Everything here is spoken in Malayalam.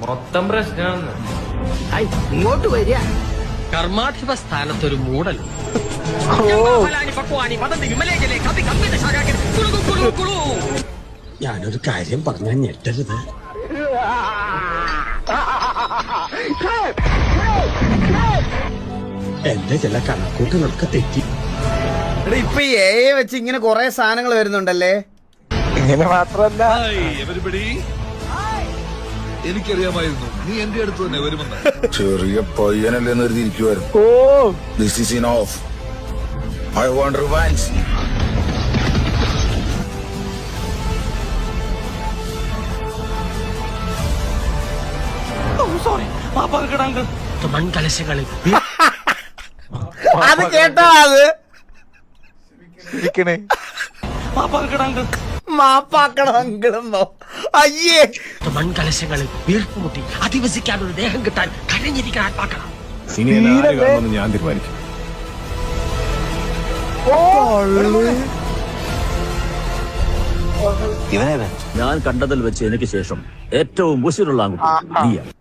മൊത്തം പ്രശ്നമാണ്. ഇങ്ങോട്ട് വരിക. കർമാധിപ സ്ഥാനത്തൊരു മൂടൽ. ഞാനൊരു കാര്യം പറഞ്ഞാൽ ഞെട്ടരുത്. എന്റെ ചില കണക്കൂട്ടുകളൊക്കെ തെറ്റി. ഇപ്പൊ വെച്ച് ഇങ്ങനെ കൊറേ സാധനങ്ങൾ വരുന്നുണ്ടല്ലേ. ഇങ്ങനെ മാത്രല്ല, എനിക്കറിയാമായിരുന്നു നീ എന്റെ അടുത്ത് തന്നെ വരുമെന്ന്. ചെറിയ പയ്യനല്ലേ നിർത്തിയിരിക്കുവായിരുന്നു. This is enough. I want revenge. മൺകലശങ്ങളിൽ അത് കേട്ടോ, അത് ഇരിക്കണേ. മാപ്പാക്കണം അങ്കിളെന്നോ? അയ്യേ, മൺകലശങ്ങളിൽ വീർപ്പുമുട്ടി അധിവസിക്കാൻ ഒരു ദേഹം കിട്ടാൻ കഴിഞ്ഞിരിക്കാൻ ആത്മാക്കണം. ഞാൻ തീരുമാനിക്കും. ഞാൻ കണ്ടതിൽ വെച്ച് എനിക്ക് ശേഷം ഏറ്റവും ഉശിരുള്ള ആൺകുട്ടി നീയാണ്.